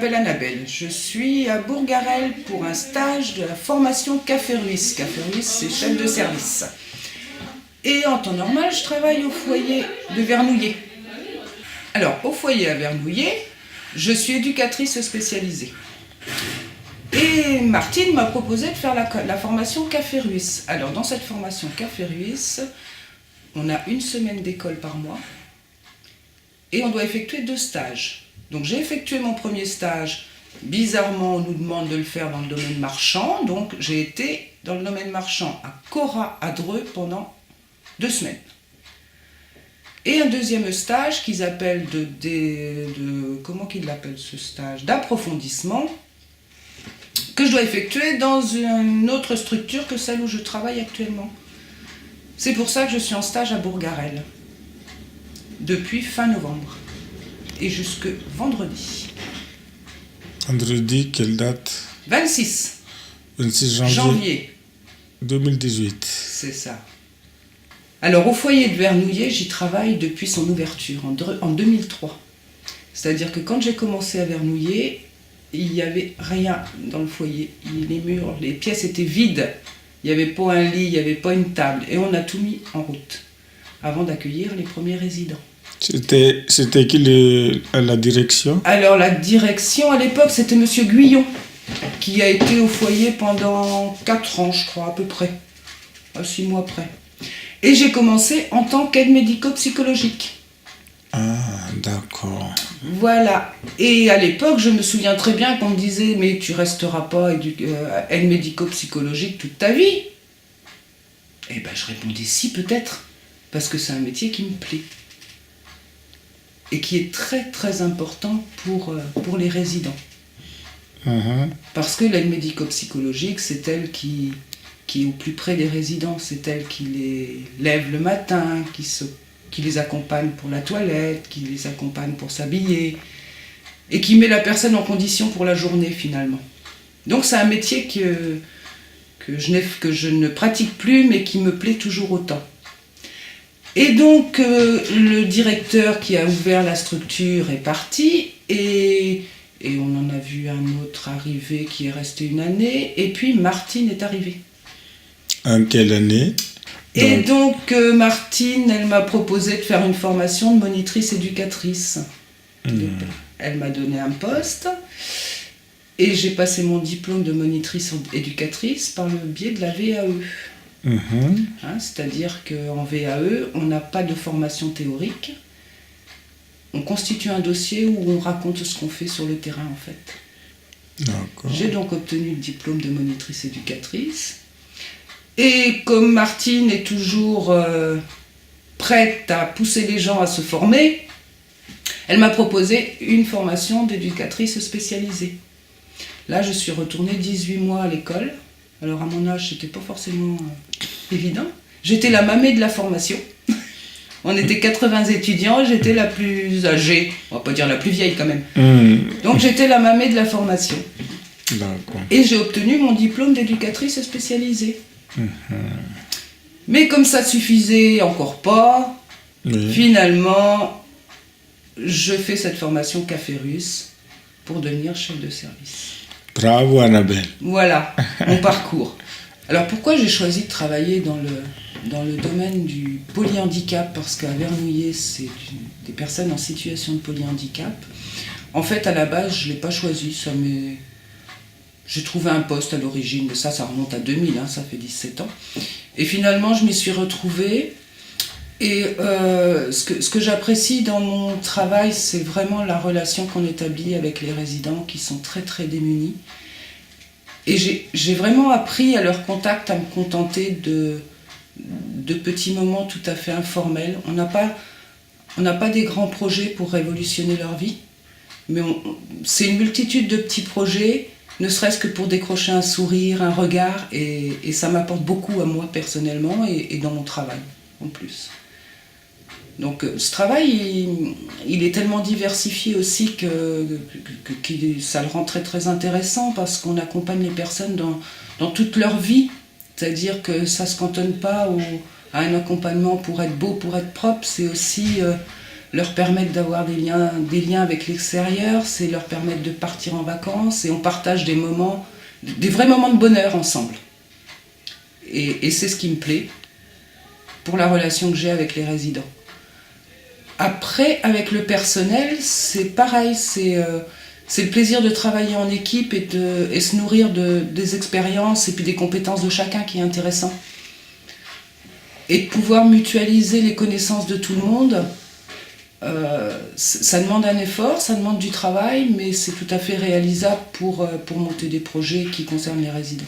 m'appelle Annabelle. Je suis à Bourg-Garel pour un stage de la formation Café Ruisse. Café Ruisse, c'est chef de service. Et en temps normal, je travaille au foyer de Vernouillet. Alors, au foyer à Vernouillet, je suis éducatrice spécialisée. Et Martine m'a proposé de faire la formation Café Ruisse. Alors, dans cette formation Café Ruisse, on a une semaine d'école par mois et on doit effectuer 2 stages. Donc j'ai effectué mon premier stage. Bizarrement, on nous demande de le faire dans le domaine marchand. Donc j'ai été dans le domaine marchand à Cora, à Dreux, pendant 2 semaines. Et un deuxième stage qu'ils appellent comment qu'ils l'appellent ce stage? D'approfondissement, que je dois effectuer dans une autre structure que celle où je travaille actuellement. C'est pour ça que je suis en stage à Bourg-Garel, depuis fin novembre. Et jusque vendredi. Vendredi, quelle date? 26 janvier 2018. C'est ça. Alors au foyer de Vernouillet, j'y travaille depuis son ouverture, en 2003. C'est-à-dire que quand j'ai commencé à Vernouillet, il n'y avait rien dans le foyer. Les murs, les pièces étaient vides. Il n'y avait pas un lit, il n'y avait pas une table. Et on a tout mis en route, avant d'accueillir les premiers résidents. C'était qui la direction? Alors la direction à l'époque c'était Monsieur Guyon, qui a été au foyer pendant 4 ans je crois à peu près, 6 mois près. Et j'ai commencé en tant qu'aide médico-psychologique. Ah d'accord. Voilà, et à l'époque je me souviens très bien qu'on me disait mais tu resteras pas aide médico-psychologique toute ta vie. Et ben je répondais si peut-être, parce que c'est un métier qui me plaît. Et qui est très très important pour les résidents. Parce que l'aide médico-psychologique, c'est elle qui est au plus près des résidents, c'est elle qui les lève le matin, qui les accompagne pour la toilette, qui les accompagne pour s'habiller, et qui met la personne en condition pour la journée finalement. Donc c'est un métier que je ne pratique plus, mais qui me plaît toujours autant. Et donc, le directeur qui a ouvert la structure est parti, et on en a vu un autre arriver qui est resté 1 année, et puis Martine est arrivée. En quelle année? Et donc, Martine, elle m'a proposé de faire une formation de monitrice éducatrice. Elle m'a donné un poste, et j'ai passé mon diplôme de monitrice éducatrice par le biais de la VAE. C'est-à-dire qu'en VAE, on n'a pas de formation théorique. On constitue un dossier où on raconte ce qu'on fait sur le terrain en fait. D'accord. J'ai donc obtenu le diplôme de monitrice éducatrice. Et comme Martine est toujours prête à pousser les gens à se former, elle m'a proposé une formation d'éducatrice spécialisée. Là, je suis retournée 18 mois à l'école. Alors à mon âge, c'était pas forcément évident. J'étais la mamée de la formation. On était 80 étudiants, j'étais la plus âgée, on va pas dire la plus vieille quand même. Donc j'étais la mamée de la formation. D'accord. Et j'ai obtenu mon diplôme d'éducatrice spécialisée. Mais comme ça suffisait encore pas, finalement, je fais cette formation Café Ruisse pour devenir chef de service. Bravo Annabelle. Voilà, mon parcours. Alors pourquoi j'ai choisi de travailler dans le domaine du polyhandicap? Parce qu'à Vernouillet, c'est des personnes en situation de polyhandicap. En fait, à la base, je ne l'ai pas choisi. J'ai trouvé un poste à l'origine, mais ça remonte à 2000, ça fait 17 ans. Et finalement, je m'y suis retrouvée. Et ce que j'apprécie dans mon travail, c'est vraiment la relation qu'on établit avec les résidents qui sont très très démunis. Et j'ai vraiment appris à leur contact à me contenter de petits moments tout à fait informels. On n'a pas des grands projets pour révolutionner leur vie, mais c'est une multitude de petits projets, ne serait-ce que pour décrocher un sourire, un regard, et ça m'apporte beaucoup à moi personnellement et dans mon travail en plus. Donc ce travail, il est tellement diversifié aussi que ça le rend très très intéressant parce qu'on accompagne les personnes dans toute leur vie. C'est-à-dire que ça ne se cantonne pas à un accompagnement pour être beau, pour être propre, c'est aussi leur permettre d'avoir des liens avec l'extérieur, c'est leur permettre de partir en vacances et on partage des moments, des vrais moments de bonheur ensemble. Et c'est ce qui me plaît pour la relation que j'ai avec les résidents. Après, avec le personnel, c'est pareil, c'est le plaisir de travailler en équipe et se nourrir des expériences et puis des compétences de chacun qui est intéressant. Et de pouvoir mutualiser les connaissances de tout le monde, ça demande un effort, ça demande du travail, mais c'est tout à fait réalisable pour monter des projets qui concernent les résidents.